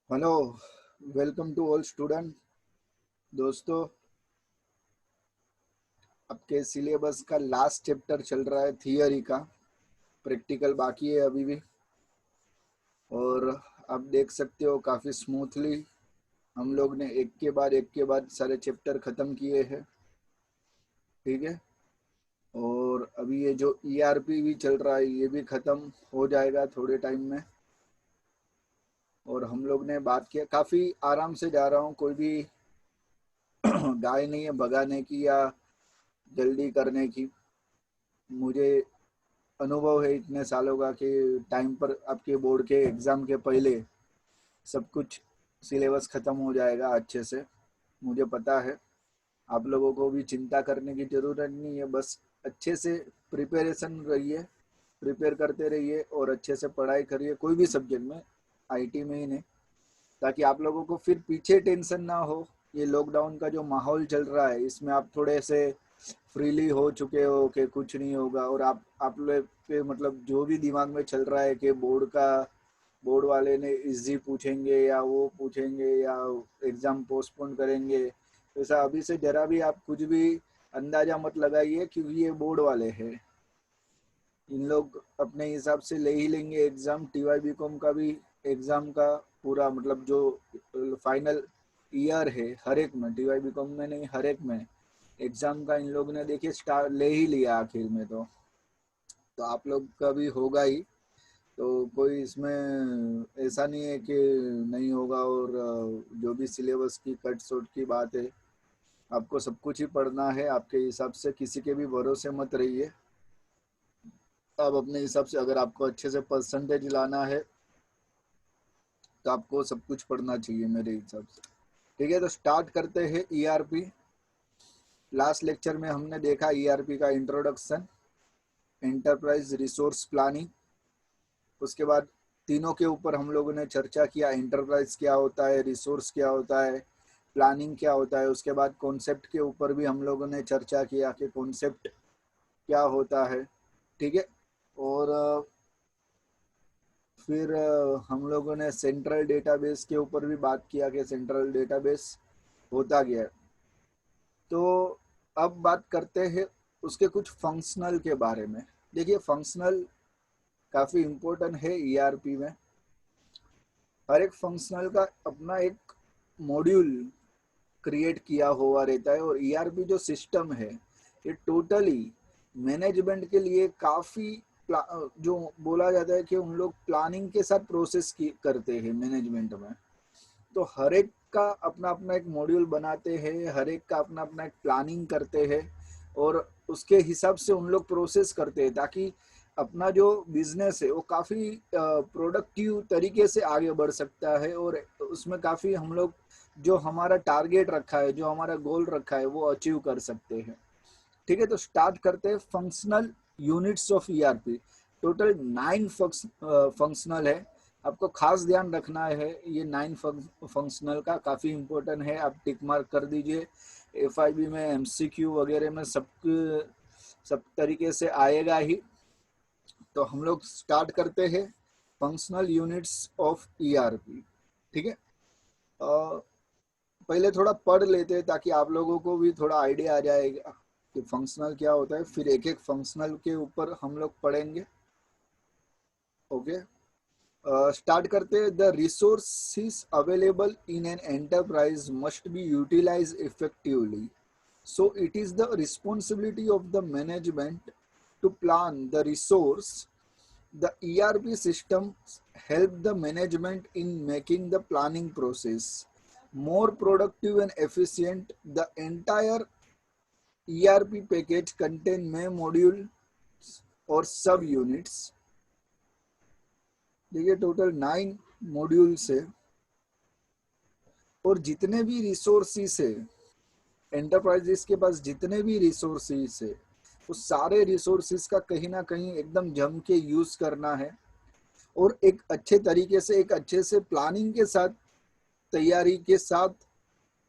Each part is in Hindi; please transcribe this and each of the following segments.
Hello, welcome to all student. दोस्तों, आपके सिलेबस का लास्ट चैप्टर चल रहा है थियरी का। प्रैक्टिकल बाकी है अभी भी। और आप देख सकते हो काफ़ी स्मूथली हम लोग ने एक के बाद सारे चैप्टर ख़त्म किए हैं। ठीक है। और अभी ये जो ईआरपी भी चल रहा है ये भी ख़त्म हो जाएगा थोड़े टाइम में। और हम लोग ने बात किया, काफ़ी आराम से जा रहा हूँ, कोई भी गाय नहीं है भगाने की या जल्दी करने की। मुझे अनुभव है इतने सालों का कि टाइम पर आपके बोर्ड के एग्ज़ाम के पहले सब कुछ सिलेबस ख़त्म हो जाएगा अच्छे से। मुझे पता है। आप लोगों को भी चिंता करने की ज़रूरत नहीं है, बस अच्छे से प्रिपरेशन रहिए, प्रिपेयर करते रहिए और अच्छे से पढ़ाई करिए कोई भी सब्जेक्ट में, आईटी में ही नहीं, ताकि आप लोगों को फिर पीछे टेंशन ना हो। ये लॉकडाउन का जो माहौल चल रहा है इसमें आप थोड़े से फ्रीली हो चुके हो कि कुछ नहीं होगा, और आप लोग के मतलब जो भी दिमाग में चल रहा है कि बोर्ड वाले ने इजी पूछेंगे या वो पूछेंगे या एग्जाम पोस्टपोन करेंगे, ऐसा अभी से जरा भी आप कुछ भी अंदाजा मत लगाइए, क्योंकि ये बोर्ड वाले हैं। इन लोग अपने हिसाब से ले ही लेंगे एग्जाम। टीवाई बीकॉम का भी एग्जाम का पूरा मतलब जो फाइनल ईयर है, हर एक में, टीवाई बीकॉम में नहीं हर एक में एग्जाम का इन लोग ने देखिए स्टार ले ही लिया आखिर में। तो आप लोग का भी होगा ही। तो कोई इसमें ऐसा नहीं है कि नहीं होगा। और जो भी सिलेबस की कट शॉर्ट की बात है, आपको सब कुछ ही पढ़ना है आपके हिसाब से, किसी के भी भरोसे मत रहिए। आप अपने हिसाब से, अगर आपको अच्छे से परसेंटेज लाना है तो आपको सब कुछ पढ़ना चाहिए मेरे हिसाब से। ठीक है, तो स्टार्ट करते हैं ईआरपी। लास्ट लेक्चर में हमने देखा ईआरपी का इंट्रोडक्शन, एंटरप्राइज रिसोर्स प्लानिंग। उसके बाद तीनों के ऊपर हम लोगों ने चर्चा किया, एंटरप्राइज क्या होता है, रिसोर्स क्या होता है, प्लानिंग क्या होता है। उसके बाद कॉन्सेप्ट के ऊपर भी हम लोगों ने चर्चा किया कि कॉन्सेप्ट क्या होता है। ठीक है। और फिर हम लोगों ने सेंट्रल डेटाबेस के ऊपर भी बात किया कि सेंट्रल डेटाबेस होता क्या है। तो अब बात करते हैं उसके कुछ फंक्शनल के बारे में। देखिए, फंक्शनल काफ़ी इम्पोर्टेंट है ईआरपी में। हर एक फंक्शनल का अपना एक मॉड्यूल क्रिएट किया हुआ रहता है। और ईआरपी जो सिस्टम है ये टोटली मैनेजमेंट के लिए काफ़ी, जो बोला जाता है कि उन लोग प्लानिंग के साथ प्रोसेस की करते हैं मैनेजमेंट में। तो हर एक का अपना अपना एक मॉड्यूल बनाते हैं, हर एक का अपना अपना एक प्लानिंग करते हैं और उसके हिसाब से उन लोग प्रोसेस करते हैं, ताकि अपना जो बिजनेस है वो काफ़ी प्रोडक्टिव तरीके से आगे बढ़ सकता है। और उसमें काफ़ी हम लोग जो हमारा टारगेट रखा है, जो हमारा गोल रखा है, वो अचीव कर सकते हैं। ठीक है, तो स्टार्ट करते हैं functional units of ERP. Total 9 functional है। आपको खास ध्यान रखना है ये 9 फंक्शनल का, काफ़ी इंपॉर्टेंट है। आप टिक मार्क कर दीजिए। एफआईबी में, एमसीक्यू वगैरह में सब तरीके से आएगा ही। तो हम लोग स्टार्ट करते हैं फंक्शनल यूनिट्स ऑफ ईआरपी। ठीक है। पहले थोड़ा पढ़ लेते हैं ताकि आप लोगों को भी थोड़ा आइडिया आ जाएगा कि फंक्शनल क्या होता है, फिर एक एक फंक्शनल के ऊपर हम लोग पढ़ेंगे। ओके। स्टार्ट करते हैं। The resources available in an enterprise must be utilize effectively, so it is the responsibility of the management to plan the resource. The ERP system help the management in making the planning process more productive and efficient. The entire ERP package contain main module और सब यूनिट्स। देखिए, टोटल 9 मॉड्यूल्स है। और जितने भी रिसोर्सेस है, एंटरप्राइजेस के पास जितने भी रिसोर्सेस है, उस सारे रिसोर्सेस का कहीं ना कहीं एकदम जम के यूज करना है। और एक अच्छे तरीके से, एक अच्छे से प्लानिंग के साथ, तैयारी के साथ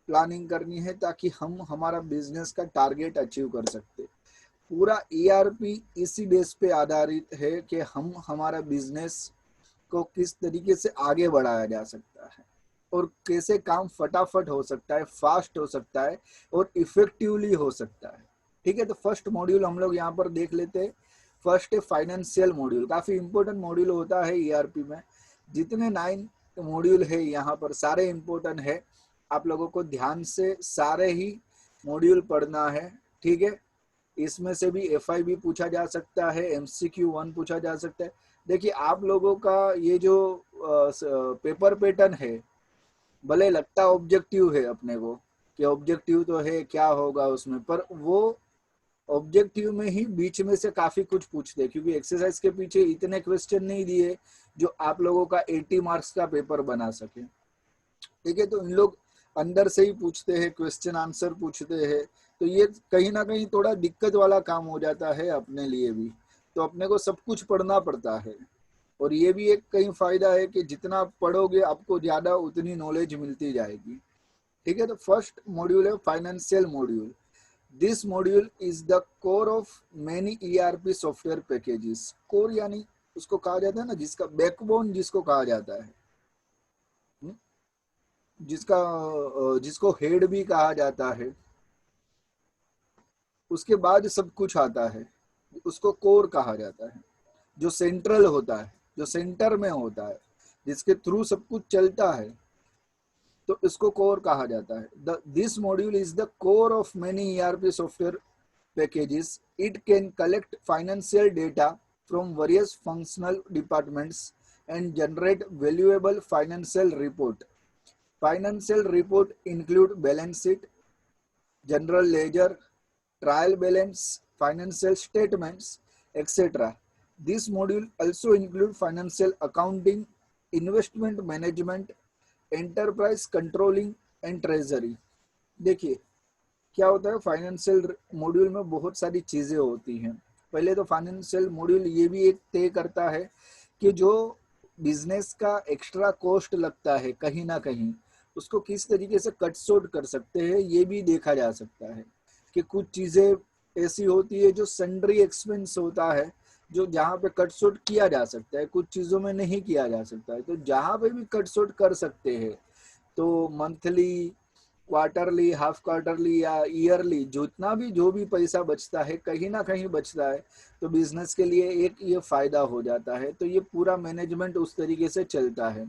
प्लानिंग करनी है, ताकि हम हमारा बिजनेस का टारगेट अचीव कर सकते। पूरा ईआरपी इसी बेस पे आधारित है कि हम हमारा बिजनेस को किस तरीके से आगे बढ़ाया जा सकता है। और कैसे काम फटाफट हो सकता है, फास्ट हो सकता है और इफेक्टिवली हो सकता है। ठीक है, तो फर्स्ट मॉड्यूल हम लोग यहाँ पर देख लेते हैं। फर्स्ट है फाइनेंशियल मॉड्यूल, काफी इंपॉर्टेंट मॉड्यूल होता है ईआरपी में। जितने 9 मॉड्यूल है यहाँ पर सारे इंपॉर्टेंट है, आप लोगों को ध्यान से सारे ही मॉड्यूल पढ़ना है। ठीक है, इसमें से भी एफआई भी पूछा जा सकता है, MCQ 1 पूछा जा सकता है। देखिए आप लोगों का ये जो पेपर पैटर्न है, भले लगता ऑब्जेक्टिव है अपने को कि ऑब्जेक्टिव तो है क्या होगा उसमें, पर वो ऑब्जेक्टिव में ही बीच में से काफी कुछ पूछते हैं, क्योंकि एक्सरसाइज के पीछे इतने क्वेश्चन नहीं दिए जो आप लोगों का 80 मार्क्स का पेपर बना सके। ठीक है, तो इन लोग अंदर से ही पूछते हैं, क्वेश्चन आंसर पूछते हैं, तो ये कहीं ना कहीं थोड़ा दिक्कत वाला काम हो जाता है अपने लिए भी। तो अपने को सब कुछ पढ़ना पड़ता है, और ये भी एक कहीं फायदा है कि जितना आप पढ़ोगे आपको ज्यादा उतनी नॉलेज मिलती जाएगी। ठीक है, तो फर्स्ट मॉड्यूल है financial module. This module is the core of many ERP software packages. Core यानी उसको कहा जाता है ना, जिसका बैकबोन जिसको कहा जाता है, जिसका जिसको हेड भी कहा जाता है, उसके बाद सब कुछ आता है, उसको कोर कहा जाता है। जो सेंट्रल होता है, जो सेंटर में होता है, जिसके थ्रू सब कुछ चलता है, तो इसको कोर कहा जाता है। This module is the core of many ERP software packages. It can collect financial data from various functional departments and generate valuable financial report. Financial report include balance sheet, general ledger, trial balance, financial statements, etc. This module also include financial accounting, investment management, enterprise controlling and treasury. देखिए क्या होता है, फाइनेंशियल मॉड्यूल में बहुत सारी चीजें होती हैं। पहले तो फाइनेंशियल मॉड्यूल ये भी एक तय करता है कि जो बिजनेस का एक्स्ट्रा कॉस्ट लगता है कहीं ना कहीं, उसको किस तरीके से कट शॉर्ट कर सकते हैं, ये भी देखा जा सकता है। कि कुछ चीजें ऐसी होती है जो सन्ड्री एक्सपेंस होता है, जो जहाँ पे कट शॉर्ट किया जा सकता है, कुछ चीजों में नहीं किया जा सकता है। तो जहाँ पे भी कट शॉर्ट कर सकते हैं, तो मंथली, क्वार्टरली, हाफ क्वार्टरली या ईयरली, जितना भी जो भी पैसा बचता है कहीं ना कहीं बचता है, तो बिजनेस के लिए एक ये फायदा हो जाता है। तो ये पूरा मैनेजमेंट उस तरीके से चलता है।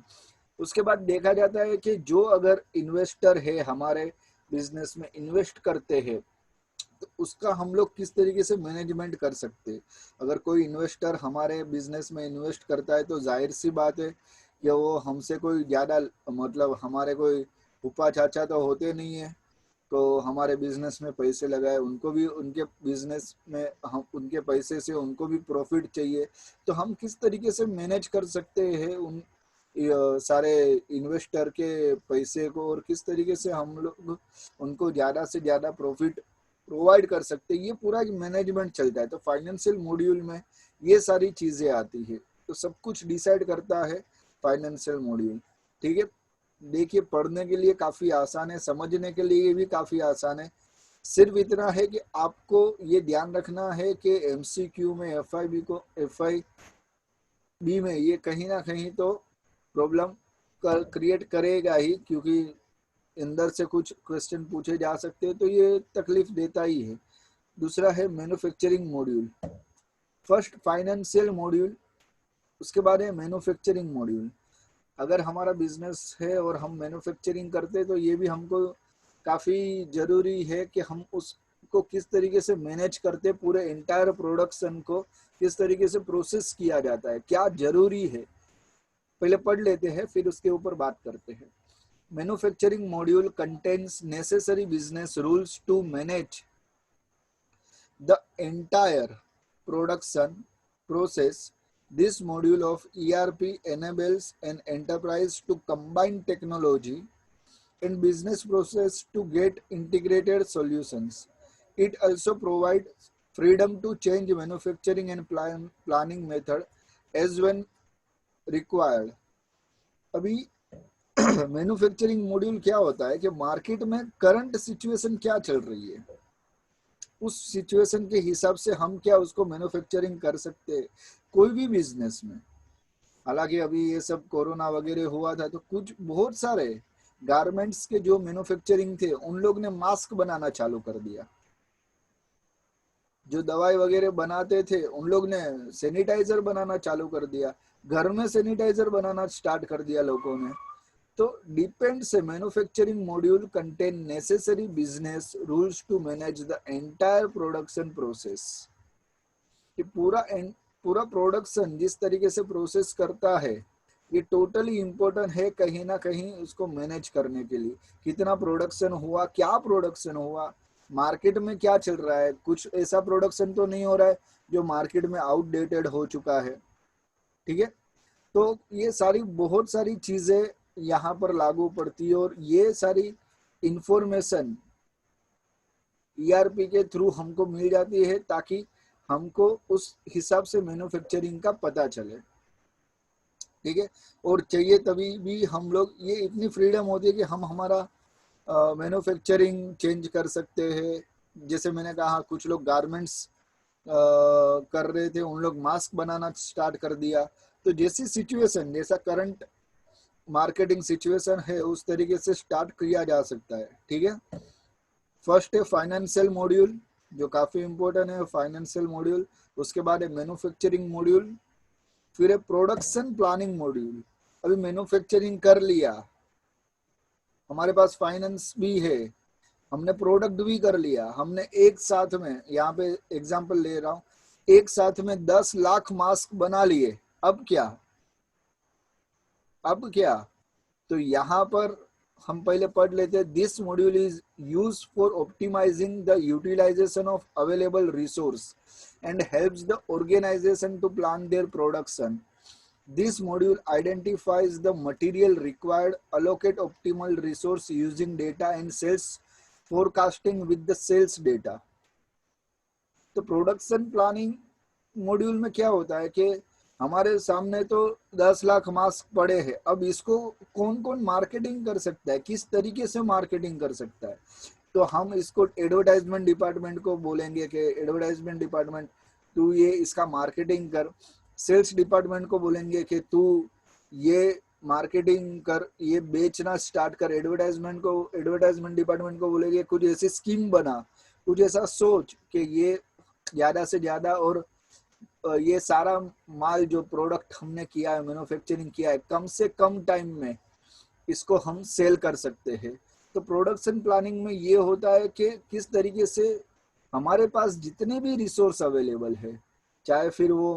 उसके बाद देखा जाता है कि जो अगर इन्वेस्टर है हमारे बिजनेस में इन्वेस्ट करते हैं, तो उसका हम लोग किस तरीके से मैनेजमेंट कर सकते हैं। अगर कोई इन्वेस्टर हमारे बिजनेस में इन्वेस्ट करता है तो जाहिर सी बात है कि वो हमसे कोई ज़्यादा, मतलब हमारे कोई फूफा चाचा तो होते नहीं है, तो हमारे बिजनेस में पैसे लगाए, उनको भी उनके बिजनेस में हम उनके पैसे से उनको भी प्रॉफिट चाहिए। तो हम किस तरीके से मैनेज कर सकते हैं उन सारे इन्वेस्टर के पैसे को, और किस तरीके से हम लोग उनको ज़्यादा से ज़्यादा प्रॉफिट प्रोवाइड कर सकते हैं, ये पूरा मैनेजमेंट चलता है। तो फाइनेंशियल मॉड्यूल में ये सारी चीज़ें आती है, तो सब कुछ डिसाइड करता है फाइनेंशियल मॉड्यूल। ठीक है, देखिए पढ़ने के लिए काफ़ी आसान है, समझने के लिए भी काफ़ी आसान है। सिर्फ इतना है कि आपको ये ध्यान रखना है कि MCQ में FIB में ये कहीं ना कहीं तो प्रॉब्लम क्रिएट करेगा ही, क्योंकि अंदर से कुछ क्वेश्चन पूछे जा सकते हैं, तो ये तकलीफ देता ही है। दूसरा है manufacturing module. First financial module, उसके बाद है मैन्युफैक्चरिंग मॉड्यूल। अगर हमारा बिजनेस है और हम मैन्युफैक्चरिंग करते हैं, तो ये भी हमको काफ़ी ज़रूरी है कि हम उसको किस तरीके से मैनेज करते, पूरे इंटायर प्रोडक्शन को किस तरीके से प्रोसेस किया जाता है, क्या ज़रूरी है, पहले पढ़ लेते हैं फिर उसके ऊपर बात करते हैं। Manufacturing module contains necessary business rules to manage the entire production process. This module of ERP enables an enterprise to combine technology and business process to get integrated solutions. It also provides freedom to change manufacturing and planning method as when required. अभी मैन्युफैक्चरिंग मॉड्यूल क्या होता है कि मार्केट में करंट सिचुएशन क्या चल रही है, उस सिचुएशन के हिसाब से हम क्या उसको मैन्युफैक्चरिंग कर सकते हैं कोई भी बिजनेस में। हालांकि अभी ये सब कोरोना वगैरह हुआ था, तो कुछ बहुत सारे गारमेंट्स के जो मैन्युफैक्चरिंग थे उन लोग ने मास्क बनाना चालू कर दिया, जो दवाई वगैरह बनाते थे उन लोग ने सैनिटाइजर बनाना चालू कर दिया, घर में सैनिटाइजर बनाना स्टार्ट कर दिया लोगों ने। तो depends a manufacturing module contain necessary business rules to manage the entire production process. कि पूरा प्रोडक्शन जिस तरीके से प्रोसेस करता है ये टोटली इम्पोर्टेंट है कहीं ना कहीं उसको मैनेज करने के लिए। कितना प्रोडक्शन हुआ, क्या प्रोडक्शन हुआ, मार्केट में क्या चल रहा है, कुछ ऐसा प्रोडक्शन तो नहीं हो रहा है जो मार्केट में आउटडेटेड हो चुका है। ठीक है, तो ये सारी बहुत सारी चीजें यहाँ पर लागू पड़ती है और ये सारी इंफॉर्मेशन ईआरपी के थ्रू हमको मिल जाती है ताकि हमको उस हिसाब से मैन्युफैक्चरिंग का पता चले। ठीक है, और चाहिए तभी भी हम लोग, ये इतनी फ्रीडम होती है कि हम हमारा मैन्युफैक्चरिंग चेंज कर सकते हैं। जैसे मैंने कहा कुछ लोग गारमेंट्स कर रहे थे, उन लोग मास्क बनाना स्टार्ट कर दिया। तो जैसी सिचुएशन, जैसा करंट मार्केटिंग सिचुएशन है उस तरीके से स्टार्ट किया जा सकता है। ठीक है, फर्स्ट है फाइनेंशियल मॉड्यूल जो काफी इंपॉर्टेंट है, फाइनेंशियल मॉड्यूल। उसके बाद है मैन्युफैक्चरिंग मॉड्यूल, फिर है प्रोडक्शन प्लानिंग मॉड्यूल। अभी मैन्युफैक्चरिंग कर लिया, हमारे पास फाइनेंस भी है, हमने प्रोडक्ट भी कर लिया, हमने एक साथ में, यहाँ पे एग्जांपल ले रहा हूँ, एक साथ में 10 लाख मास्क बना लिए। अब क्या, अब क्या, तो यहाँ पर हम पहले पढ़ लेते हैं। This module is use for optimizing the utilization of available resource and helps the organization to plan their production. This module identifies the material required, allocate optimal resource using data and sales forecasting with the sales data। तो प्रोडक्शन प्लानिंग मॉड्यूल में क्या होता है कि हमारे सामने तो 10 लाख मास्क पड़े हैं, अब इसको कौन कौन मार्केटिंग कर सकता है, किस तरीके से मार्केटिंग कर सकता है। तो हम इसको एडवर्टाइजमेंट डिपार्टमेंट को बोलेंगे कि एडवर्टाइजमेंट डिपार्टमेंट तू ये इसका मार्केटिंग कर। सेल्स डिपार्टमेंट को बोलेंगे कि तू ये मार्केटिंग कर, ये बेचना स्टार्ट कर। एडवर्टाइजमेंट डिपार्टमेंट को बोलेंगे कुछ ऐसी स्कीम बना, कुछ ऐसा सोच कि ये ज्यादा से ज्यादा और ये सारा माल जो प्रोडक्ट हमने किया है, मैन्युफैक्चरिंग किया है, कम से कम टाइम में इसको हम सेल कर सकते हैं। तो प्रोडक्शन प्लानिंग में ये होता है कि किस तरीके से हमारे पास जितने भी रिसोर्स अवेलेबल है, चाहे फिर वो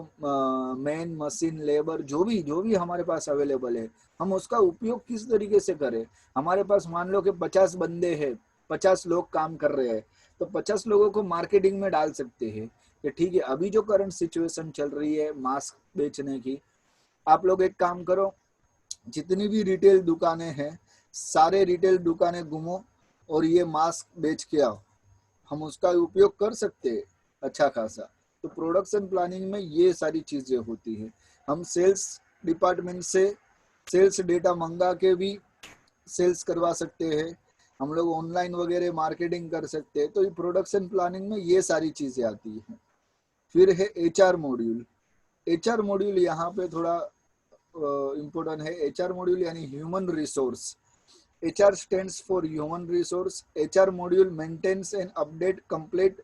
मैन, मशीन, लेबर, जो भी हमारे पास अवेलेबल है, हम उसका उपयोग किस तरीके से करें। हमारे पास मान लो कि 50 बंदे हैं, 50 लोग काम कर रहे हैं, तो 50 लोगों को मार्केटिंग में डाल सकते हैं कि ठीक है अभी जो करंट सिचुएशन चल रही है मास्क बेचने की, आप लोग एक काम करो, जितनी भी रिटेल दुकानें हैं सारे रिटेल दुकानें घूमो और ये मास्क बेच के आओ, हम उसका उपयोग कर सकते हैं अच्छा खासा। तो प्रोडक्शन प्लानिंग में ये सारी चीजें होती है। हम सेल्स डिपार्टमेंट से सेल्स डेटा मंगा के भी सेल्स करवा सकते हैं, हम लोग ऑनलाइन वगैरह मार्केटिंग कर सकते हैं। तो ये प्रोडक्शन प्लानिंग में ये सारी चीजें आती हैं। फिर है एचआर मॉड्यूल। एचआर मॉड्यूल यहाँ पे थोड़ा इम्पोर्टेंट है। एचआर मॉड्यूल यानी human resource. HR stands for human resource. HR module maintains and update complete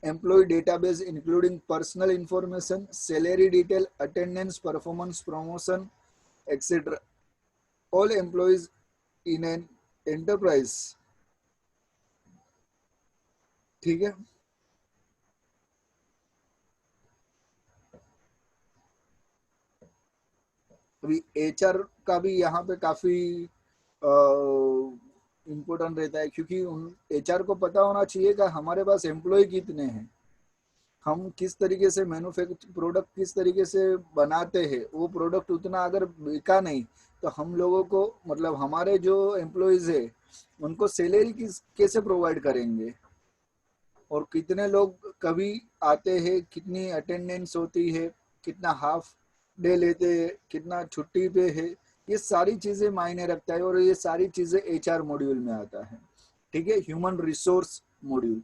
employee database including personal information, salary detail, attendance, performance, promotion, etc. All employees in an enterprise। ठीक है, अभी HR का भी यहाँ पे काफी इम्पोर्टेंट रहता है क्योंकि उन HR को पता होना चाहिए कि हमारे पास एम्प्लॉय कितने हैं, हम किस तरीके से मैन्युफैक्चर प्रोडक्ट किस तरीके से बनाते हैं, वो प्रोडक्ट उतना अगर बिका नहीं तो हम लोगों को, मतलब हमारे जो एम्प्लॉयज है उनको सैलरी किस कैसे प्रोवाइड करेंगे, और कितने लोग कभी आते हैं, कितनी अटेंडेंस होती है, कितना हाफ डे लेते हैं, कितना छुट्टी पे है, ये सारी चीजें मायने रखता है और ये सारी चीजें HR मॉड्यूल में आता है। ठीक है, human resource module.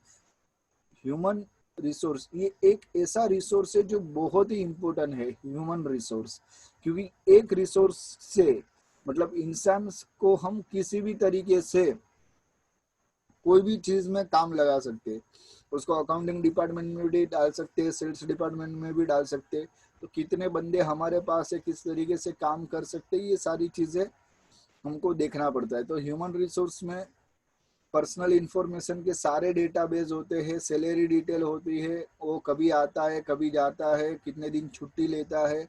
Human resource ये एक ऐसा रिसोर्स है जो बहुत ही इंपॉर्टेंट है, ह्यूमन रिसोर्स, क्योंकि एक रिसोर्स से मतलब इंसान को हम किसी भी तरीके से कोई भी चीज में काम लगा सकते हैं। उसको अकाउंटिंग डिपार्टमेंट में भी डाल सकते हैं, सेल्स डिपार्टमेंट में भी डाल सकते हैं। तो कितने बंदे हमारे पास है, किस तरीके से काम कर सकते हैं, ये सारी चीजें हमको देखना पड़ता है। तो ह्यूमन रिसोर्स में पर्सनल इंफॉर्मेशन के सारे डेटाबेस होते हैं, सैलरी डिटेल होती है, वो कभी आता है कभी जाता है, कितने दिन छुट्टी लेता है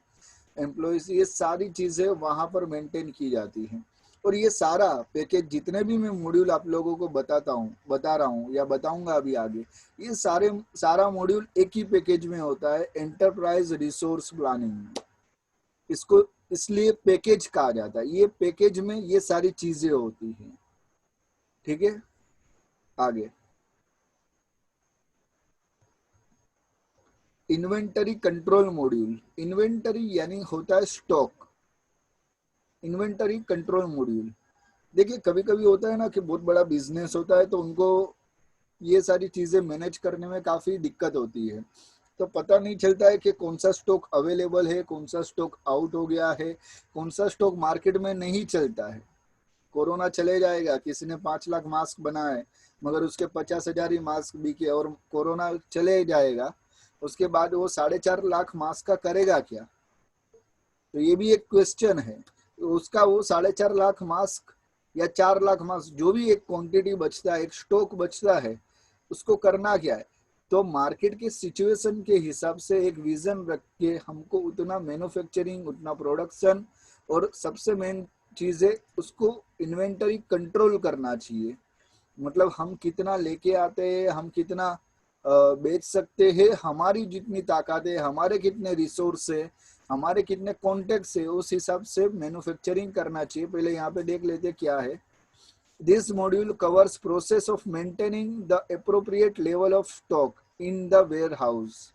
एम्प्लॉयज, ये सारी चीजें वहां पर मेंटेन की जाती हैं। और ये सारा पैकेज जितने भी मैं मॉड्यूल आप लोगों को बता रहा हूँ या बताऊंगा अभी आगे, ये सारा मॉड्यूल एक ही पैकेज में होता है, एंटरप्राइज रिसोर्स प्लानिंग। इसको इसलिए पैकेज कहा जाता है, ये पैकेज में ये सारी चीजें होती हैं। ठीक है, आगे इन्वेंटरी कंट्रोल मॉड्यूल। इन्वेंटरी यानी होता है स्टॉक, इन्वेंटरी कंट्रोल मॉड्यूल। देखिए कभी कभी होता है ना कि बहुत बड़ा बिजनेस होता है, तो उनको ये सारी चीजें मैनेज करने में काफी दिक्कत होती है। तो पता नहीं चलता है कि कौन सा स्टॉक अवेलेबल है, कौन सा स्टॉक आउट हो गया है, कौन सा स्टॉक मार्केट में नहीं चलता है। कोरोना चले जाएगा, किसी ने 5 लाख मास्क बनाए मगर उसके 50,000 ही मास्क बिके, और कोरोना चले जाएगा, उसके बाद वो 4.5 लाख मास्क का करेगा क्या? तो ये भी एक क्वेश्चन है। उसका वो 4.5 लाख मास्क या 4 लाख मास्क, जो भी एक क्वांटिटी बचता है, एक स्टॉक बचता है, उसको करना क्या है? तो मार्केट के सिचुएशन के हिसाब से एक विजन रख के हमको उतना मैन्युफैक्चरिंग, उतना प्रोडक्शन, और सबसे मेन चीज है उसको इन्वेंटरी कंट्रोल करना चाहिए। मतलब हम कितना लेके आते हैं, हम कितना बेच सकते हैं, हमारी जितनी ताकत है, हमारे कितने रिसोर्स है, हमारे कितने कॉन्टेक्ट है, उस हिसाब से मैन्युफैक्चरिंग करना चाहिए। पहले यहाँ पे देख लेते क्या है। This module covers process of maintaining the appropriate level of stock in the warehouse.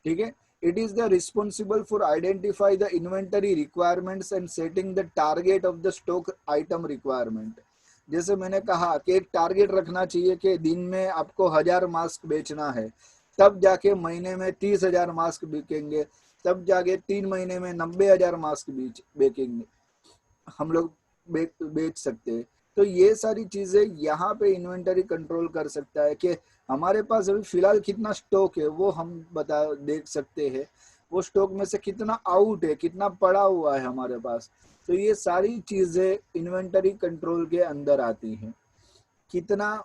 ठीक है, it is the responsible for identify the inventory requirements and setting the target of the stock item requirement. जैसे मैंने कहा कि एक टारगेट रखना चाहिए कि दिन में आपको 1,000 मास्क बेचना है, तब जाके महीने में 30,000 मास्क बिकेंगे, तब जाके 3 महीने में 90,000 मास्क बेचेंगे, हम लोग बेच सकते हैं। तो ये सारी चीजें यहाँ पे इन्वेंटरी कंट्रोल कर सकता है कि हमारे पास अभी फिलहाल कितना स्टॉक है वो हम बता देख सकते हैं, वो स्टॉक में से कितना आउट है, कितना पड़ा हुआ है हमारे पास। तो ये सारी चीजें इन्वेंटरी कंट्रोल के अंदर आती हैं। कितना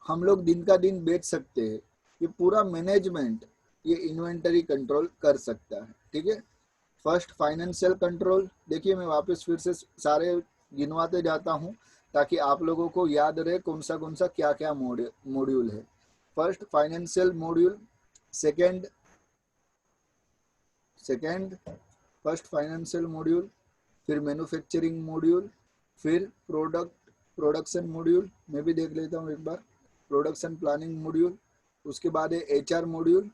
हम लोग दिन का दिन बेच सकते हैं, ये पूरा मैनेजमेंट ये इन्वेंटरी कंट्रोल कर सकता है। ठीक है, फर्स्ट फाइनेंशियल कंट्रोल। देखिए मैं वापस फिर से सारे गिनवाते जाता हूँ ताकि आप लोगों को याद रहे कौन सा क्या क्या मॉड्यूल है। First financial module, second second first financial module, फिर मैन्युफैक्चरिंग मॉड्यूल, फिर प्रोडक्शन मॉड्यूल। मैं भी देख लेता हूँ एक बार। प्रोडक्शन प्लानिंग मॉड्यूल, उसके बाद है एचआर मॉड्यूल,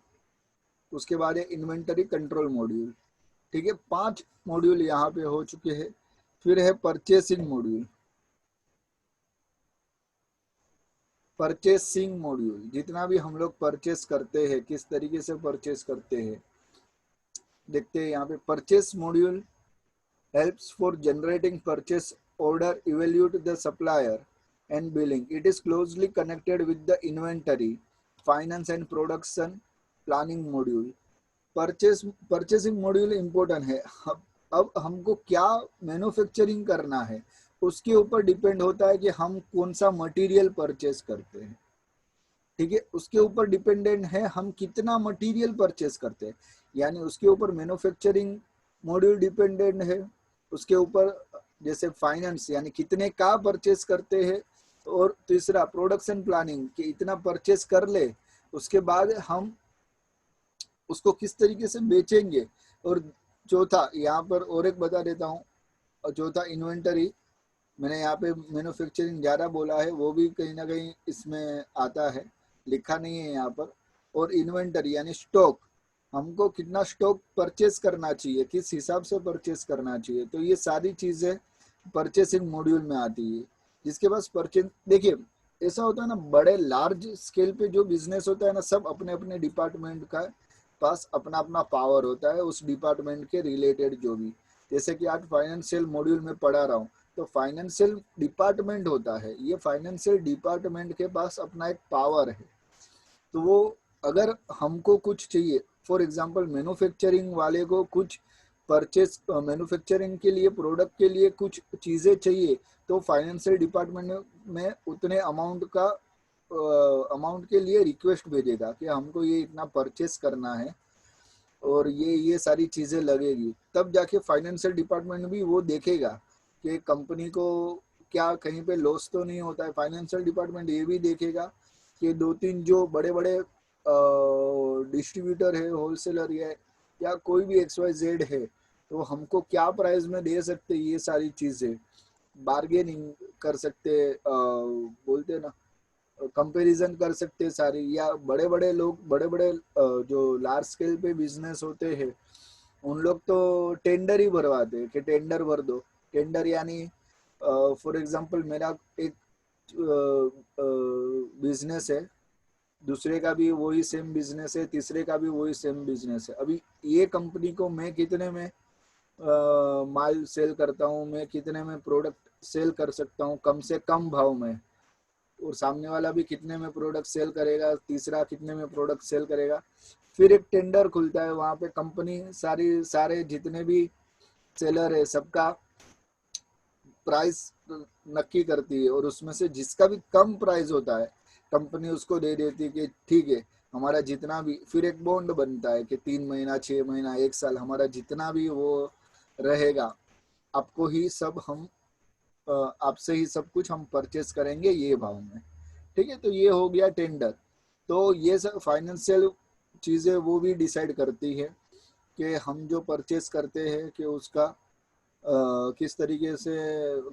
उसके बाद है इन्वेंटरी कंट्रोल मॉड्यूल। ठीक है, 5 मॉड्यूल यहाँ पे हो चुके हैं। फिर है परचेसिंग मॉड्यूल। परचेसिंग मॉड्यूल, जितना भी हम लोग परचेस करते हैं, किस तरीके से परचेस करते हैं, देखते हैं यहाँ पे। Purchase module helps for generating purchase order, evaluate the supplier and billing. It is closely connected with the inventory, finance and production planning module. Purchasing module important है। अब हमको क्या मैन्युफैक्चरिंग करना है उसके ऊपर डिपेंड होता है कि हम कौन सा मटेरियल परचेस करते हैं। ठीक है, उसके ऊपर डिपेंडेंट है हम कितना मटेरियल परचेस करते हैं, यानी उसके ऊपर मैन्युफैक्चरिंग मॉड्यूल डिपेंडेंट है। उसके ऊपर जैसे फाइनेंस यानी कितने का परचेस करते हैं, और तीसरा प्रोडक्शन प्लानिंग कि इतना परचेस कर ले, उसके बाद हम उसको किस तरीके से बेचेंगे। और चौथा यहाँ पर और एक बता देता हूँ, और चौथा इन्वेंटरी। मैंने यहाँ पे मैन्युफैक्चरिंग ज़्यादा बोला है, वो भी कहीं ना कहीं इसमें आता है, लिखा नहीं है यहाँ पर। और इन्वेंटरी यानी स्टॉक, हमको कितना स्टॉक परचेस करना चाहिए, किस हिसाब से परचेस करना चाहिए। तो ये सारी चीज़ें परचेसिंग मॉड्यूल में आती है। जिसके पास परचेस, देखिए ऐसा होता है ना, बड़े लार्ज स्केल पे जो बिजनेस होता है ना, सब अपने अपने डिपार्टमेंट का पास अपना अपना पावर होता है, उस डिपार्टमेंट के रिलेटेड जो भी। जैसे कि आज फाइनेंशियल मॉड्यूल में पढ़ा रहा हूँ, तो फाइनेंशियल डिपार्टमेंट होता है, ये फाइनेंशियल डिपार्टमेंट के पास अपना एक पावर है। तो वो अगर हमको कुछ चाहिए, फॉर एग्जांपल मैन्युफैक्चरिंग वाले को कुछ परचेस, मैन्युफैक्चरिंग के लिए प्रोडक्ट के लिए कुछ चीज़ें चाहिए, तो फाइनेंशियल डिपार्टमेंट में उतने अमाउंट के लिए रिक्वेस्ट भेजेगा कि हमको ये इतना परचेस करना है और ये सारी चीज़ें लगेगी, तब जाके फाइनेंशियल डिपार्टमेंट भी वो देखेगा कि कंपनी को क्या कहीं पे लॉस तो नहीं होता है। फाइनेंशियल डिपार्टमेंट ये भी देखेगा कि दो तीन जो बड़े बड़े डिस्ट्रीब्यूटर है, होलसेलर है, या कोई भी XYZ है, तो हमको क्या प्राइस में दे सकते, ये सारी चीज़ें बार्गेनिंग कर सकते, बोलते ना, कंपैरिजन कर सकते सारी। या बड़े बड़े लोग, बड़े बड़े जो लार्ज स्केल पे बिजनेस होते हैं, उन लोग तो टेंडर ही भरवाते हैं कि टेंडर भर दो। टेंडर यानी फॉर एग्जांपल मेरा एक बिजनेस है, दूसरे का भी वही सेम बिजनेस है, तीसरे का भी वही सेम बिजनेस है। अभी ये कंपनी को मैं कितने में माल सेल करता हूँ, मैं कितने में प्रोडक्ट सेल कर सकता हूँ कम से कम भाव में, और सामने वाला भी कितने में प्रोडक्ट सेल करेगा, तीसरा कितने में प्रोडक्ट सेल करेगा। फिर एक टेंडर खुलता है, वहाँ पे कंपनी सारे जितने भी सेलर है सबका प्राइस नक्की करती है, और उसमें से जिसका भी कम प्राइस होता है कंपनी उसको दे देती है कि ठीक है, हमारा जितना भी, फिर एक बॉन्ड बनता है कि 3 महीना, 6 महीना, 1 साल, हमारा जितना भी वो रहेगा, आपको ही सब हम आपसे ही सब कुछ हम परचेस करेंगे ये भाव में। ठीक है, तो ये हो गया टेंडर। तो ये सब फाइनेंशियल चीज़ें वो भी डिसाइड करती है कि हम जो परचेस करते हैं कि उसका किस तरीके से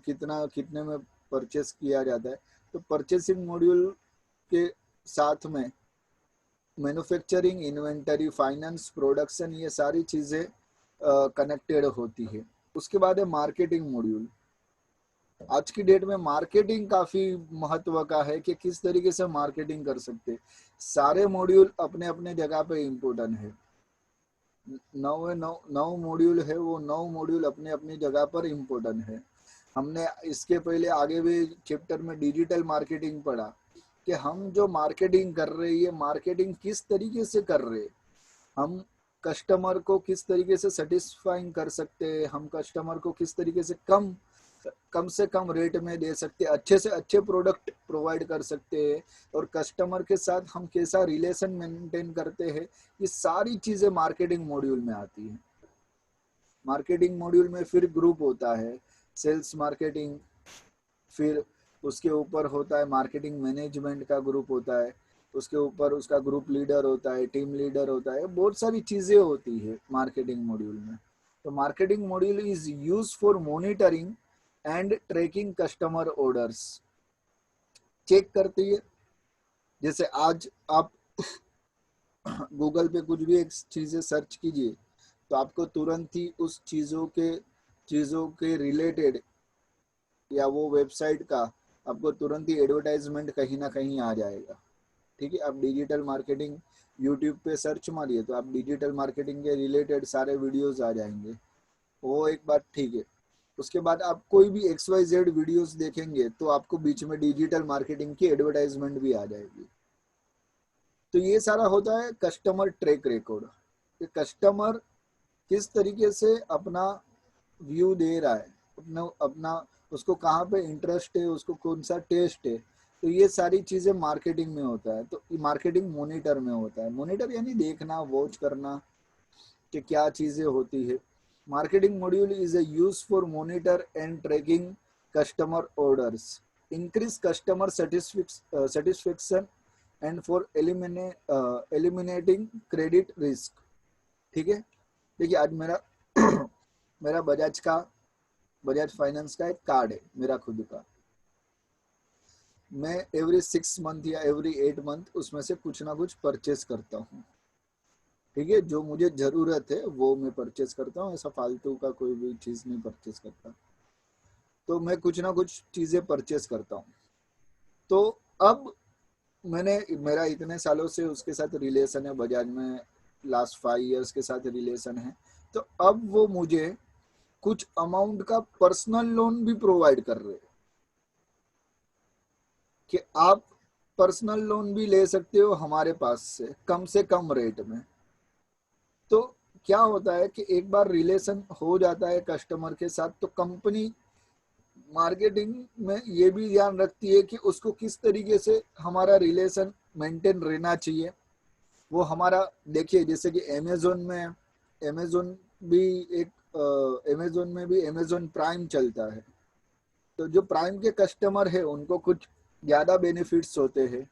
कितना कितने में परचेस किया जाता है। तो परचेसिंग मॉड्यूल के साथ में मैन्युफैक्चरिंग, इन्वेंटरी, फाइनेंस, प्रोडक्शन, ये सारी चीज़ें कनेक्टेड होती है। उसके बाद है मार्केटिंग मॉड्यूल। आज की डेट में मार्केटिंग काफी महत्व का है कि किस तरीके से मार्केटिंग कर सकते। सारे मॉड्यूल अपने अपने जगह पे इम्पोर्टेंट है। नौ मॉड्यूल है, वो 9 मॉड्यूल अपने अपनी जगह पर इम्पोर्टेंट है। हमने इसके पहले आगे भी चैप्टर में डिजिटल मार्केटिंग पढ़ा कि हम जो मार्केटिंग कर रहे हैं, ये मार्केटिंग किस तरीके से कर रहे हैं, हम कस्टमर को किस तरीके से सेटिस्फाइंग कर सकते हैं, हम कस्टमर को किस तरीके से कम से कम रेट में दे सकते हैं, अच्छे से अच्छे प्रोडक्ट प्रोवाइड कर सकते हैं, और कस्टमर के साथ हम कैसा रिलेशन मेंटेन करते हैं, ये सारी चीज़ें मार्केटिंग मॉड्यूल में आती है। मार्केटिंग मॉड्यूल में फिर ग्रुप होता है, सेल्स मार्केटिंग, फिर उसके ऊपर होता है मार्केटिंग मैनेजमेंट का ग्रुप होता है, उसके ऊपर उसका ग्रुप लीडर होता है, टीम लीडर होता है, बहुत सारी चीज़ें होती है मार्केटिंग मॉड्यूल में। तो marketing module is use for monitoring and tracking customer orders. Check करती है, जैसे आज आप गूगल पे कुछ भी एक चीज़ें सर्च कीजिए, तो आपको तुरंत ही उस चीज़ों के रिलेटेड या वो वेबसाइट का आपको तुरंत ही एडवर्टाइजमेंट कहीं ना कहीं आ जाएगा। ठीक है, आप डिजिटल मार्केटिंग यूट्यूब पे सर्च मारिए तो आप डिजिटल मार्केटिंग के रिलेटेड सारे वीडियोस आ जाएंगे, वो एक बात ठीक है। उसके बाद आप कोई भी XYZ वीडियोस देखेंगे तो आपको बीच में डिजिटल मार्केटिंग की एडवर्टाइजमेंट भी आ जाएगी। तो ये सारा होता है कस्टमर ट्रैक रिकॉर्ड, कि कस्टमर किस तरीके से अपना व्यू दे रहा है, अपना अपना उसको कहाँ पे इंटरेस्ट है, उसको कौन सा टेस्ट है। तो ये सारी चीज़ें मार्केटिंग में होता है। तो मार्केटिंग मॉनिटर में होता है। मॉनिटर यानी देखना, वॉच करना कि क्या चीज़ें होती है। Marketing module is a use for monitor and tracking customer orders, increase customer satisfaction and for eliminating credit risk. ठीक है, देखिए आज मेरा मेरा बजाज फाइनेंस का एक कार्ड है मेरा खुद का। मैं एवरी 6 मंथ या एवरी 8 मंथ उसमें से कुछ ना कुछ परचेस करता हूँ। ठीक है, जो मुझे जरूरत है वो मैं परचेस करता हूँ, ऐसा फालतू का कोई भी चीज़ नहीं परचेस करता। तो मैं कुछ ना कुछ चीज़ें परचेस करता हूँ। तो अब मेरा इतने सालों से उसके साथ रिलेशन है, बजाज में लास्ट 5 इयर्स के साथ रिलेशन है। तो अब वो मुझे कुछ अमाउंट का पर्सनल लोन भी प्रोवाइड कर रहे हैं कि आप पर्सनल लोन भी ले सकते हो हमारे पास से कम रेट में। तो क्या होता है कि एक बार रिलेशन हो जाता है कस्टमर के साथ, तो कंपनी मार्केटिंग में ये भी ध्यान रखती है कि उसको किस तरीके से हमारा रिलेशन मेंटेन रहना चाहिए। वो हमारा देखिए, जैसे कि अमेजोन भी एक अमेजोन में भी अमेजोन प्राइम चलता है, तो जो प्राइम के कस्टमर है उनको कुछ ज़्यादा बेनिफिट्स होते हैं।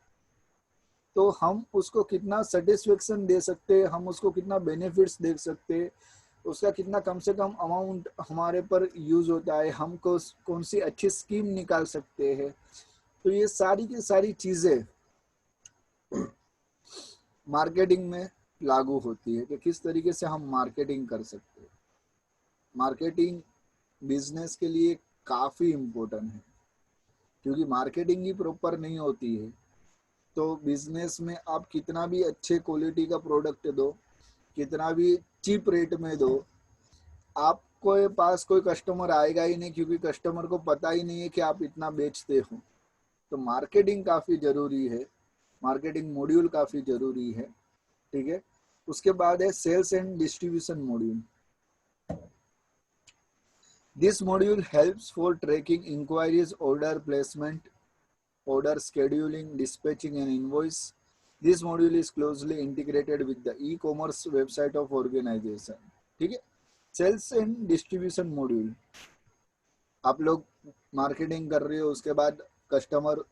तो हम उसको कितना सेटिस्फेक्शन दे सकते हैं, हम उसको कितना बेनिफिट्स दे सकते हैं, उसका कितना कम से कम अमाउंट हमारे पर यूज होता है, हमको कौन सी अच्छी स्कीम निकाल सकते हैं। तो ये सारी की सारी चीजें मार्केटिंग में लागू होती है कि किस तरीके से हम मार्केटिंग कर सकते हैं। मार्केटिंग बिजनेस के लिए काफी इम्पोर्टेंट है, क्योंकि मार्केटिंग ही प्रॉपर नहीं होती है तो बिजनेस में आप कितना भी अच्छे क्वालिटी का प्रोडक्ट दो, कितना भी चीप रेट में दो, आपको पास कोई कस्टमर आएगा ही नहीं, क्योंकि कस्टमर को पता ही नहीं है कि आप इतना बेचते हो। तो मार्केटिंग काफ़ी ज़रूरी है, मार्केटिंग मॉड्यूल काफ़ी ज़रूरी है। ठीक है, उसके बाद है sales and distribution module. This module helps for tracking inquiries, order placement, order scheduling, dispatching and invoice. This module is closely integrated with the e-commerce website of organization. ठीक है, सेल्स एंड डिस्ट्रीब्यूशन मॉड्यूल, आप लोग मार्केटिंग कर रहे हो, उसके बाद कस्टमर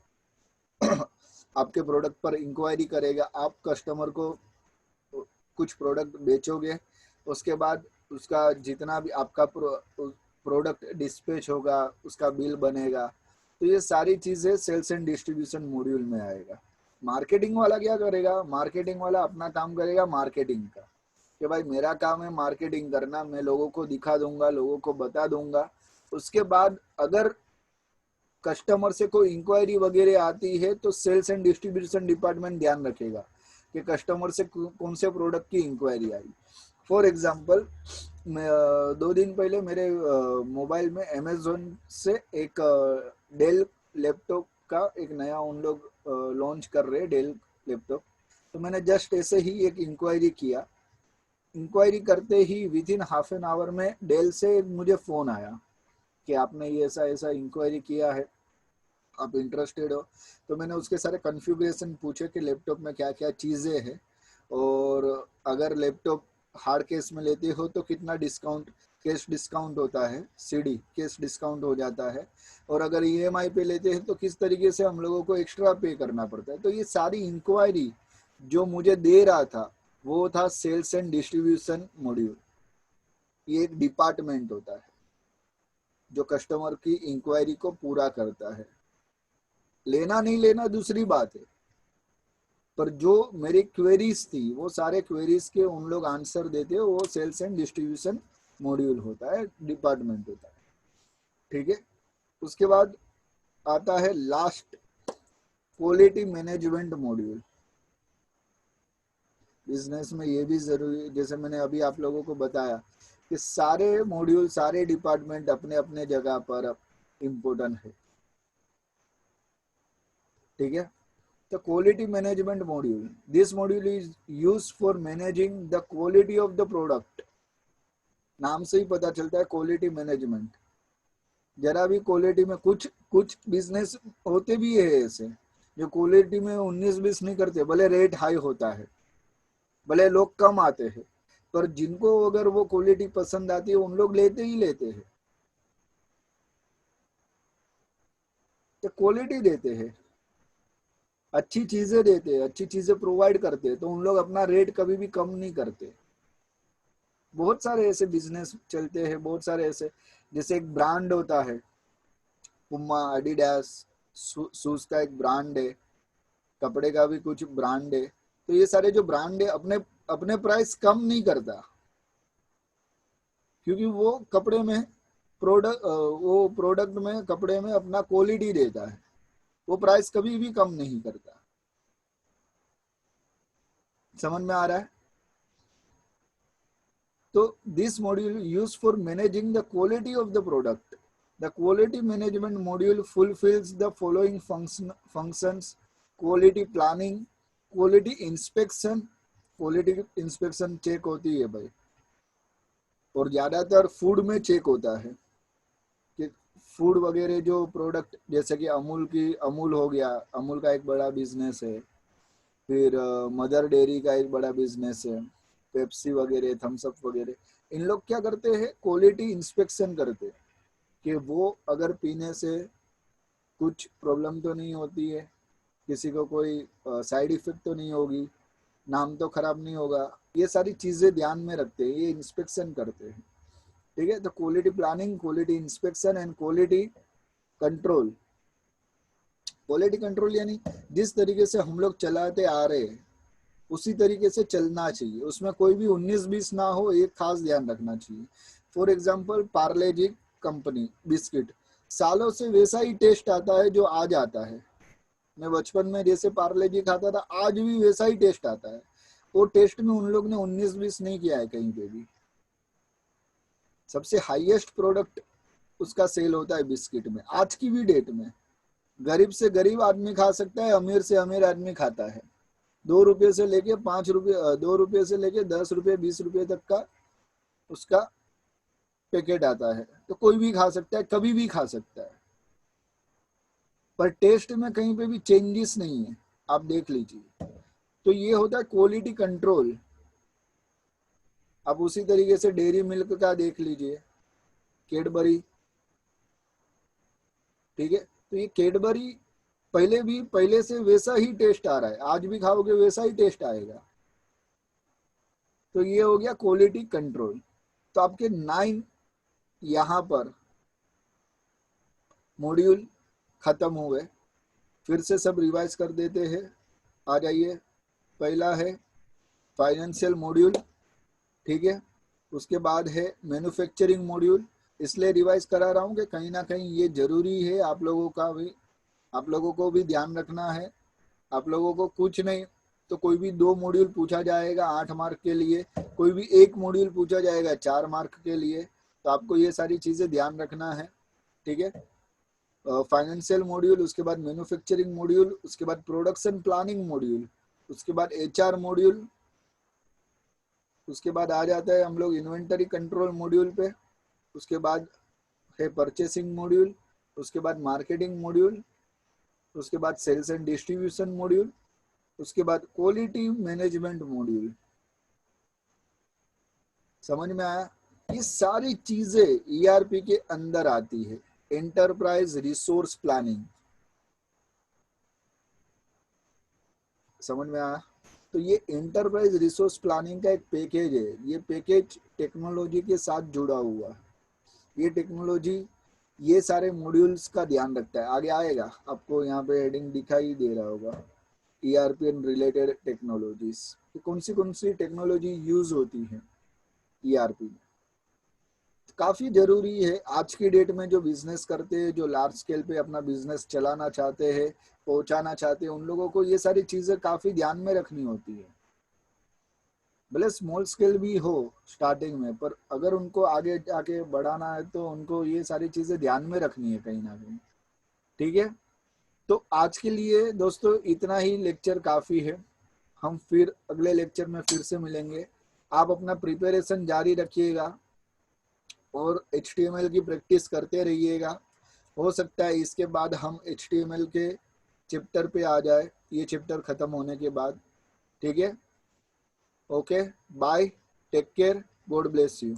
आपके प्रोडक्ट पर इंक्वायरी करेगा, आप कस्टमर को कुछ प्रोडक्ट बेचोगे, उसके बाद उसका जितना भी आपका प्रोडक्ट डिस्पैच होगा, उसका बिल बनेगा। तो ये सारी चीजें सेल्स एंड डिस्ट्रीब्यूशन मॉड्यूल में आएगा। मार्केटिंग वाला क्या करेगा, मार्केटिंग वाला अपना काम करेगा मार्केटिंग का, कि भाई मेरा काम है मार्केटिंग करना, मैं लोगों को दिखा दूंगा, लोगों को बता दूंगा। उसके बाद अगर कस्टमर से कोई इंक्वायरी वगैरह आती है तो सेल्स एंड डिस्ट्रीब्यूशन डिपार्टमेंट ध्यान रखेगा कि कस्टमर से कौन से प्रोडक्ट की इंक्वायरी आई। फॉर एग्जांपल, 2 दिन पहले मेरे मोबाइल में अमेजोन से एक डेल लैपटॉप का एक नया उन लोग लॉन्च कर रहे हैं, डेल लैपटॉप। तो मैंने जस्ट ऐसे ही एक इंक्वायरी किया, इंक्वायरी करते ही within half an hour में डेल से मुझे फ़ोन आया कि आपने ये ऐसा ऐसा इंक्वायरी किया है, आप इंटरेस्टेड हो। तो मैंने उसके सारे कॉन्फ़िगरेशन पूछे कि लैपटॉप में क्या क्या चीज़ें हैं, और अगर लैपटॉप हार्ड केस में लेते हो तो कितना डिस्काउंट, कैश डिस्काउंट होता है, सीडी कैश डिस्काउंट हो जाता है, और अगर ईएमआई पे लेते हैं तो किस तरीके से हम लोगों को एक्स्ट्रा पे करना पड़ता है। तो ये सारी इंक्वायरी जो मुझे दे रहा था वो था सेल्स एंड डिस्ट्रीब्यूशन मॉड्यूल। ये एक डिपार्टमेंट होता है जो कस्टमर की इंक्वायरी को पूरा करता है। लेना नहीं लेना दूसरी बात है, पर जो मेरी क्वेरीज थी वो सारे क्वेरीज के उन लोग आंसर देते हैं, वो सेल्स एंड डिस्ट्रीब्यूशन मॉड्यूल होता है, डिपार्टमेंट होता है। ठीक है, उसके बाद आता है last, quality management module. Business में ये भी जरूरी है, जैसे मैंने अभी आप लोगों को बताया कि सारे मॉड्यूल, सारे डिपार्टमेंट अपने अपने जगह पर इम्पोर्टेंट है। ठीक है, the quality management module, this module is used for managing the quality of the product। नाम से ही पता चलता है क्वालिटी मैनेजमेंट। जरा भी क्वालिटी में, कुछ कुछ बिजनेस होते भी है ऐसे जो क्वालिटी में 19-20 नहीं करते, भले रेट हाई होता है, भले लोग कम आते हैं, पर जिनको अगर वो क्वालिटी पसंद आती है उन लोग लेते ही लेते हैं, तो क्वालिटी देते हैं, अच्छी चीजें देते हैं, अच्छी चीजें प्रोवाइड करते हैं, तो उन लोग अपना रेट कभी भी कम नहीं करते। बहुत सारे ऐसे बिजनेस चलते हैं, बहुत सारे ऐसे, जैसे एक ब्रांड होता है पुमा, एडिडास, शूज का एक ब्रांड है, कपड़े का भी कुछ ब्रांड है। तो ये सारे जो ब्रांड है अपने अपने प्राइस कम नहीं करता, क्योंकि वो कपड़े में प्रोडक्ट में, कपड़े में अपना क्वालिटी देता है, वो प्राइस कभी भी कम नहीं करता। समझ में आ रहा है? तो this module use for managing the quality of the product. The quality management module fulfills the following functions: quality planning, quality inspection. Quality inspection check होती है भाई, और ज्यादातर फूड में चेक होता है कि फूड वगैरह जो प्रोडक्ट, जैसे कि अमूल हो गया, अमूल का एक बड़ा बिजनेस है, फिर मदर डेयरी का एक बड़ा बिजनेस है, पेप्सी वगैरह, थम्स अप वगैरह, इन लोग क्या करते हैं, क्वालिटी इंस्पेक्शन करते हैं कि वो अगर पीने से कुछ प्रॉब्लम तो नहीं होती है, किसी को कोई साइड इफेक्ट तो नहीं होगी, नाम तो खराब नहीं होगा, ये सारी चीजें ध्यान में रखते हैं, ये इंस्पेक्शन करते हैं. ठीक है, तो quality planning, quality inspection and quality control. Quality control यानी जिस तरीके से हम लोग चलाते आ रहे हैं उसी तरीके से चलना चाहिए, उसमें कोई भी 19-20 ना हो, एक खास ध्यान रखना चाहिए. For example Parle G company biscuit, सालों से वैसा ही टेस्ट आता है जो आज आता है. मैं बचपन में जैसे पार्ले जी खाता था, आज भी वैसा ही टेस्ट आता है. वो टेस्ट में उन लोग ने 19-20 नहीं किया है कहीं पे भी. सबसे हाईएस्ट प्रोडक्ट उसका सेल होता है बिस्किट में. आज की भी डेट में गरीब से गरीब आदमी खा सकता है, अमीर से अमीर आदमी खाता है. 2 रुपये से लेके 5 रुपये, 2 रुपये से लेके 10 रुपये 20 रुपये तक का उसका पैकेट आता है. तो कोई भी खा सकता है, कभी भी खा सकता है, पर टेस्ट में कहीं पे भी चेंजेस नहीं है, आप देख लीजिए. तो ये होता है क्वालिटी कंट्रोल. आप उसी तरीके से डेयरी मिल्क का देख लीजिए, कैडबरी. ठीक है, तो ये कैडबरी पहले से वैसा ही टेस्ट आ रहा है, आज भी खाओगे वैसा ही टेस्ट आएगा. तो ये हो गया क्वालिटी कंट्रोल. तो आपके 9 यहाँ पर मॉड्यूल खत्म हुए. फिर से सब रिवाइज कर देते हैं. आ जाइए, पहला है फाइनेंशियल मॉड्यूल. ठीक है, उसके बाद है मैन्युफैक्चरिंग मॉड्यूल. इसलिए रिवाइज करा रहा हूँ कि कहीं ना कहीं ये जरूरी है, आप लोगों को भी ध्यान रखना है. आप लोगों को कुछ नहीं तो कोई भी 2 मॉड्यूल पूछा जाएगा 8 मार्क के लिए, कोई भी 1 मॉड्यूल पूछा जाएगा 4 मार्क के लिए. तो आपको ये सारी चीजें ध्यान रखना है. ठीक है, फाइनेंशियल मॉड्यूल, उसके बाद मैन्युफैक्चरिंग मॉड्यूल, उसके बाद प्रोडक्शन प्लानिंग मॉड्यूल, उसके बाद एचआर मॉड्यूल, उसके बाद आ जाता है हम लोग इन्वेंटरी कंट्रोल मॉड्यूल पे, उसके बाद है परचेसिंग मॉड्यूल, उसके बाद मार्केटिंग मॉड्यूल, उसके बाद सेल्स एंड डिस्ट्रीब्यूशन मॉड्यूल, उसके बाद क्वालिटी मैनेजमेंट मॉड्यूल. समझ में आया? ये सारी चीजें ईआरपी के अंदर आती है. एंटरप्राइज रिसोर्स प्लानिंग, समझ में आया? तो ये एंटरप्राइज रिसोर्स प्लानिंग का एक पैकेज है. ये पैकेज टेक्नोलॉजी के साथ जुड़ा हुआ है. ये टेक्नोलॉजी ये सारे मॉड्यूल्स का ध्यान रखता है. आगे आएगा, आपको यहाँ पे हेडिंग दिखाई दे रहा होगा, ईआरपी एंड रिलेटेड टेक्नोलॉजीज. कौन सी टेक्नोलॉजी यूज होती है ईआरपी में. काफी जरूरी है आज की डेट में. जो बिजनेस करते हैं, जो लार्ज स्केल पे अपना बिजनेस चलाना चाहते हैं, पहुंचाना चाहते हैं, उन लोगों को ये सारी चीजें काफी ध्यान में रखनी होती है. भले स्मॉल स्केल भी हो स्टार्टिंग में, पर अगर उनको आगे जाके बढ़ाना है तो उनको ये सारी चीजें ध्यान में रखनी है कहीं ना कहीं. ठीक है, तो आज के लिए दोस्तों इतना ही लेक्चर काफी है. हम फिर अगले लेक्चर में फिर से मिलेंगे. आप अपना प्रिपरेशन जारी रखिएगा और HTML की प्रैक्टिस करते रहिएगा. हो सकता है इसके बाद हम HTML के चैप्टर पे आ जाए, ये चैप्टर खत्म होने के बाद. ठीक है, okay, bye, take care, God bless you.